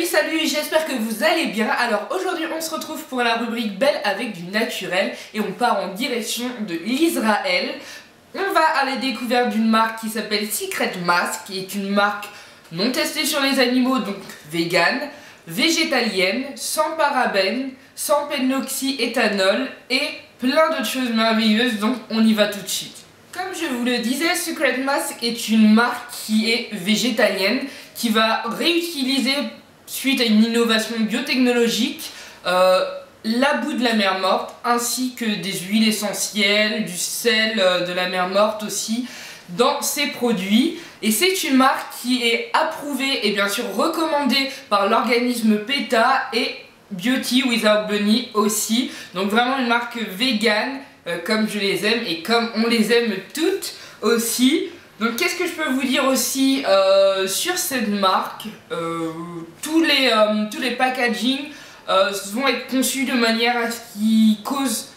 Salut, j'espère que vous allez bien. Alors aujourd'hui on se retrouve pour la rubrique Belle avec du naturel et on part en direction de l'Israël. On va à la découverte d'une marque qui s'appelle Secret Mask, qui est une marque non testée sur les animaux, donc vegan, végétalienne, sans parabènes, sans pénoxyéthanol et plein d'autres choses merveilleuses, donc on y va tout de suite. Comme je vous le disais, Secret Mask est une marque qui est végétalienne, qui va réutiliser, suite à une innovation biotechnologique, la boue de la mer morte, ainsi que des huiles essentielles, du sel de la mer morte aussi, dans ses produits. Et c'est une marque qui est approuvée et bien sûr recommandée par l'organisme PETA et Beauty Without Bunny aussi. Donc vraiment une marque vegan, comme je les aime et comme on les aime toutes aussi. Donc qu'est-ce que je peux vous dire aussi sur cette marque, tous les packaging vont être conçus de manière à ce qu'ils causent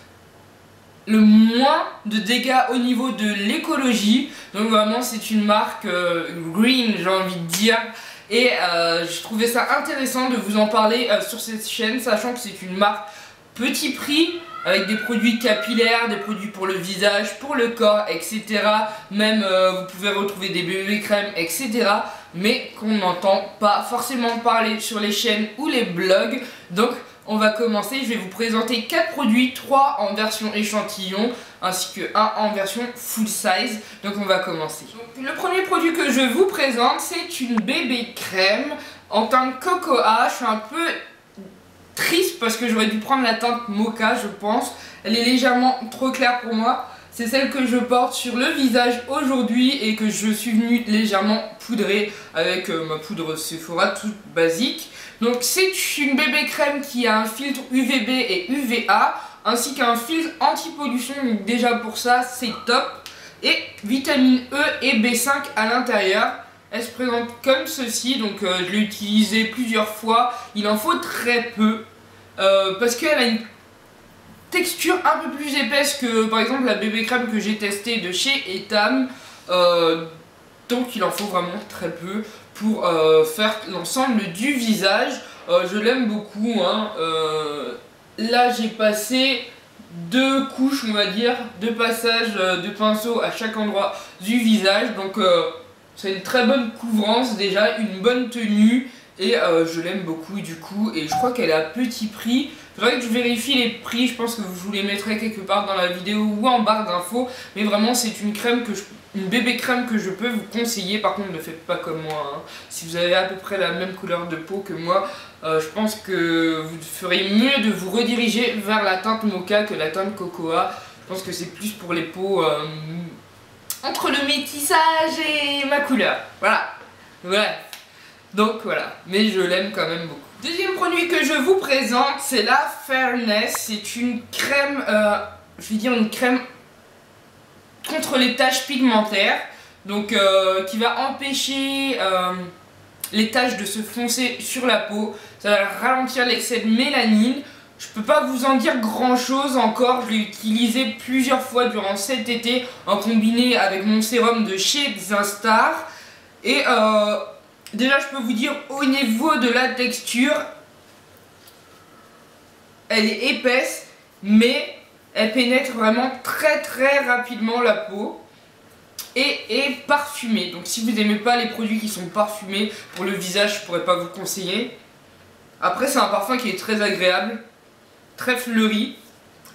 le moins de dégâts au niveau de l'écologie. Donc vraiment c'est une marque green, j'ai envie de dire. Et je trouvais ça intéressant de vous en parler sur cette chaîne, sachant que c'est une marque petit prix, avec des produits capillaires, des produits pour le visage, pour le corps, etc. Même vous pouvez retrouver des bébés crèmes, etc. Mais qu'on n'entend pas forcément parler sur les chaînes ou les blogs. Donc on va commencer, je vais vous présenter 4 produits, 3 en version échantillon, ainsi que 1 en version full size. Donc on va commencer. Donc, le premier produit que je vous présente, c'est une bébé crème en teinte cocoa. Je suis un peu triste parce que j'aurais dû prendre la teinte mocha, je pense. Elle est légèrement trop claire pour moi. C'est celle que je porte sur le visage aujourd'hui et que je suis venue légèrement poudrer avec ma poudre Sephora toute basique. Donc c'est une bébé crème qui a un filtre UVB et UVA ainsi qu'un filtre anti-pollution. Donc déjà pour ça c'est top. Et vitamine E et B5 à l'intérieur. Elle se présente comme ceci, donc je l'ai utilisée plusieurs fois. Il en faut très peu parce qu'elle a une texture un peu plus épaisse que par exemple la bébé crème que j'ai testée de chez Etam. Donc il en faut vraiment très peu pour faire l'ensemble du visage. Je l'aime beaucoup, hein. Là j'ai passé 2 couches, on va dire, 2 passages de pinceau à chaque endroit du visage. Donc c'est une très bonne couvrance déjà, une bonne tenue et je l'aime beaucoup du coup. Et je crois qu'elle est à petit prix. Il faudrait que je vérifie les prix, je pense que je vous les mettrai quelque part dans la vidéo ou en barre d'infos. Mais vraiment c'est une crème une bébé crème que je peux vous conseiller. Par contre ne faites pas comme moi, hein. Si vous avez à peu près la même couleur de peau que moi, je pense que vous feriez mieux de vous rediriger vers la teinte mocha que la teinte cocoa. Je pense que c'est plus pour les peaux entre le métissage et ma couleur. Voilà. Bref. Donc voilà. Mais je l'aime quand même beaucoup. Deuxième produit que je vous présente, c'est la Fairness. C'est une crème, je vais dire une crème contre les taches pigmentaires. Donc qui va empêcher les taches de se foncer sur la peau. Ça va ralentir l'excès de mélanine. Je peux pas vous en dire grand chose encore, je l'ai utilisé plusieurs fois durant cet été en combiné avec mon sérum de chez Zinstar. Et déjà je peux vous dire au niveau de la texture, elle est épaisse mais elle pénètre vraiment très rapidement la peau. Et est parfumée. Donc si vous n'aimez pas les produits qui sont parfumés pour le visage, je pourrais pas vous conseiller. Après c'est un parfum qui est très agréable, très fleuri,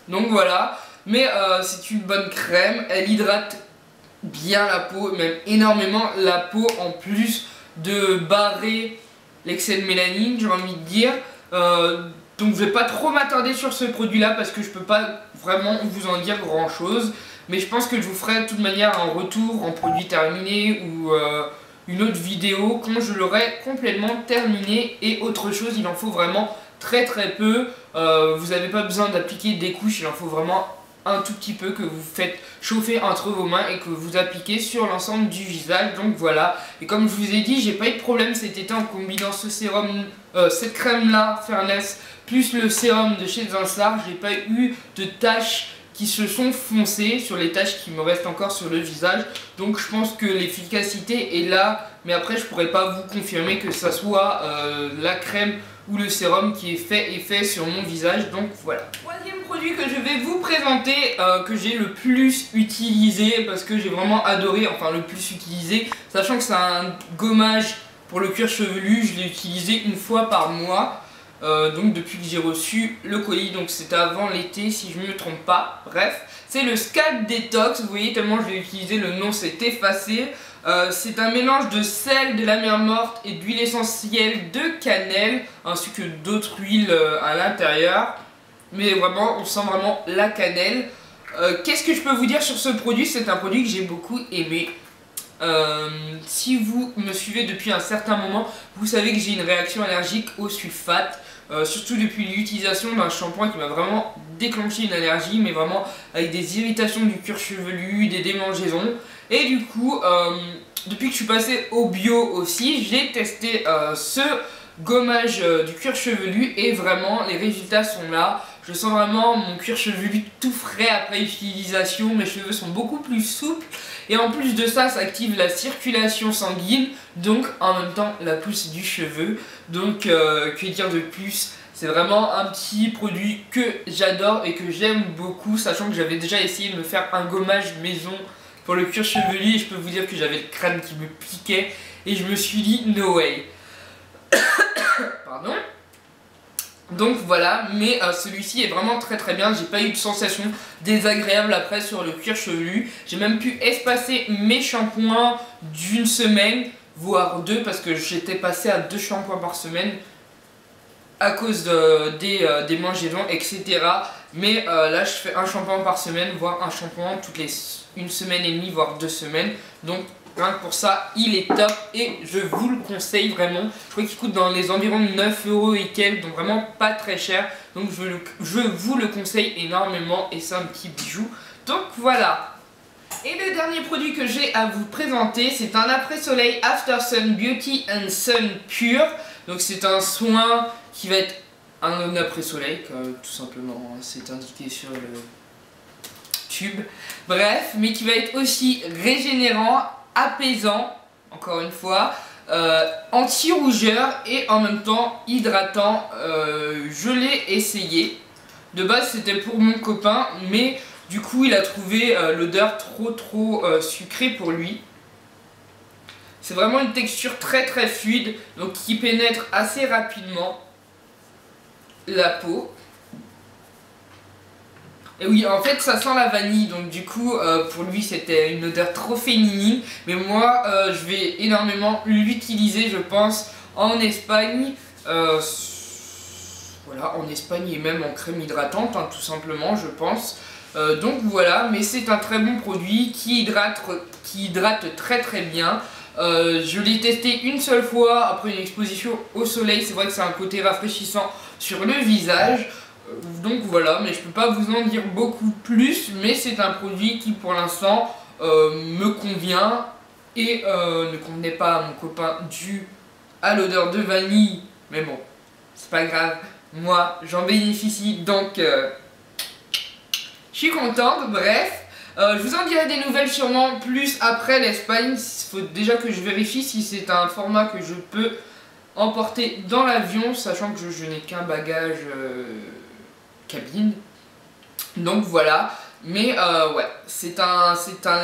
donc voilà. Mais c'est une bonne crème, elle hydrate bien la peau, même énormément la peau, en plus de barrer l'excès de mélanine, j'ai envie de dire. Donc je vais pas trop m'attarder sur ce produit là parce que je peux pas vraiment vous en dire grand chose. Mais je pense que je vous ferai de toute manière un retour en produit terminé ou une autre vidéo quand je l'aurai complètement terminé. Et autre chose, il en faut vraiment très peu. Vous n'avez pas besoin d'appliquer des couches, il en faut vraiment un tout petit peu que vous faites chauffer entre vos mains et que vous appliquez sur l'ensemble du visage. Donc voilà. Et comme je vous ai dit, j'ai pas eu de problème cet été en combinant ce sérum, cette crème là, Fairness, plus le sérum de chez Zinstar. J'ai pas eu de taches qui se sont foncées sur les taches qui me restent encore sur le visage. Donc je pense que l'efficacité est là, mais après je pourrais pas vous confirmer que ça soit la crème ou le sérum qui est fait sur mon visage. Donc voilà. Troisième produit que je vais vous présenter, que j'ai le plus utilisé parce que j'ai vraiment adoré, enfin le plus utilisé, sachant que c'est un gommage pour le cuir chevelu. Je l'ai utilisé une fois par mois. Donc depuis que j'ai reçu le colis, donc c'était avant l'été si je ne me trompe pas. Bref, c'est le Scalp Detox. Vous voyez, tellement je l'ai utilisé, le nom s'est effacé. C'est un mélange de sel de la mer morte et d'huile essentielle de cannelle, ainsi que d'autres huiles à l'intérieur. Mais vraiment, on sent vraiment la cannelle. Qu'est-ce que je peux vous dire sur ce produit? C'est un produit que j'ai beaucoup aimé. Si vous me suivez depuis un certain moment, vous savez que j'ai une réaction allergique au sulfate. Surtout depuis l'utilisation d'un shampoing qui m'a vraiment déclenché une allergie, mais vraiment avec des irritations du cuir chevelu, des démangeaisons. Et du coup, depuis que je suis passé au bio aussi, j'ai testé ce gommage du cuir chevelu et vraiment les résultats sont là. Je sens vraiment mon cuir chevelu tout frais après utilisation, mes cheveux sont beaucoup plus souples et en plus de ça, ça active la circulation sanguine, donc en même temps la pousse du cheveu. Donc que dire de plus, c'est vraiment un petit produit que j'adore et que j'aime beaucoup, sachant que j'avais déjà essayé de me faire un gommage maison pour le cuir chevelu et je peux vous dire que j'avais le crâne qui me piquait et je me suis dit no way. Pardon. Donc voilà, mais celui-ci est vraiment très très bien. J'ai pas eu de sensation désagréable après sur le cuir chevelu. J'ai même pu espacer mes shampoings d'une semaine, voire deux, parce que j'étais passé à 2 shampoings par semaine à cause des mangeaisons, etc. Mais là je fais un shampoing par semaine, voire un shampoing toutes les 1 semaine et demie, voire 2 semaines. Donc rien que pour ça, il est top et je vous le conseille vraiment. Je crois qu'il coûte dans les environs de 9 € et quelques, donc vraiment pas très cher. Donc je vous le conseille énormément et c'est un petit bijou. Donc voilà. Et le dernier produit que j'ai à vous présenter, c'est un après-soleil After Sun Beauty and Sun Pure. Donc c'est un soin qui va être un après-soleil, tout simplement, c'est indiqué sur le tube. Bref, mais qui va être aussi régénérant, apaisant, encore une fois, anti-rougeur et en même temps hydratant. Je l'ai essayé. De base c'était pour mon copain, mais du coup il a trouvé l'odeur trop sucrée pour lui. C'est vraiment une texture très fluide, donc qui pénètre assez rapidement la peau. Et oui, en fait ça sent la vanille, donc du coup pour lui c'était une odeur trop féminine. Mais moi je vais énormément l'utiliser, je pense, en Espagne. Voilà, en Espagne et même en crème hydratante, hein, tout simplement, je pense. Donc voilà, mais c'est un très bon produit qui hydrate très bien. Je l'ai testé une seule fois après une exposition au soleil. C'est vrai que c'est un côté rafraîchissant sur le visage. Donc voilà, mais je peux pas vous en dire beaucoup plus, mais c'est un produit qui pour l'instant me convient et ne convenait pas à mon copain dû à l'odeur de vanille, mais bon, c'est pas grave, moi j'en bénéficie donc je suis contente. Bref, je vous en dirai des nouvelles sûrement plus après l'Espagne. Il faut déjà que je vérifie si c'est un format que je peux emporter dans l'avion, sachant que je n'ai qu'un bagage cabine. Donc voilà, mais ouais, c'est un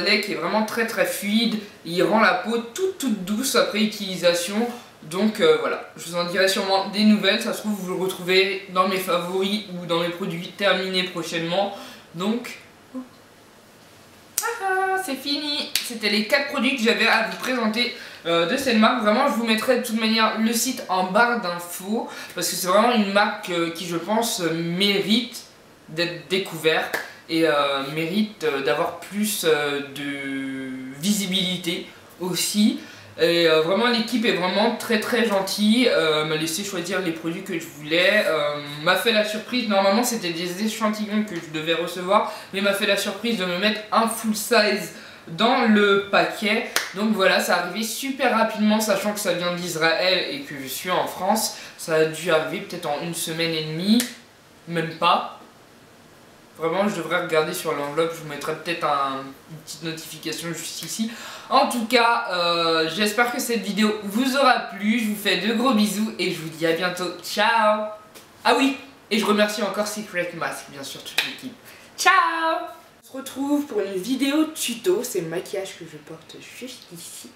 lait qui est vraiment très fluide. Il rend la peau toute douce après utilisation. Donc voilà, je vous en dirai sûrement des nouvelles. Ça se trouve vous le retrouvez dans mes favoris ou dans mes produits terminés prochainement. Donc c'est fini. C'était les 4 produits que j'avais à vous présenter de cette marque. Vraiment je vous mettrai de toute manière le site en barre d'infos, parce que c'est vraiment une marque qui je pense mérite d'être découverte et mérite d'avoir plus de visibilité aussi. Et vraiment l'équipe est vraiment très gentille, m'a laissé choisir les produits que je voulais, m'a fait la surprise. Normalement c'était des échantillons que je devais recevoir, mais m'a fait la surprise de me mettre un full size dans le paquet. Donc voilà, ça arrivé super rapidement, sachant que ça vient d'Israël et que je suis en France. Ça a dû arriver peut-être en 1 semaine et demie, même pas. Vraiment, je devrais regarder sur l'enveloppe, je vous mettrai peut-être une petite notification juste ici. En tout cas, j'espère que cette vidéo vous aura plu. Je vous fais de gros bisous et je vous dis à bientôt. Ciao. Ah oui, et je remercie encore Secret Mask, bien sûr, toute l'équipe. Ciao. On se retrouve pour une vidéo tuto. C'est le maquillage que je porte juste ici.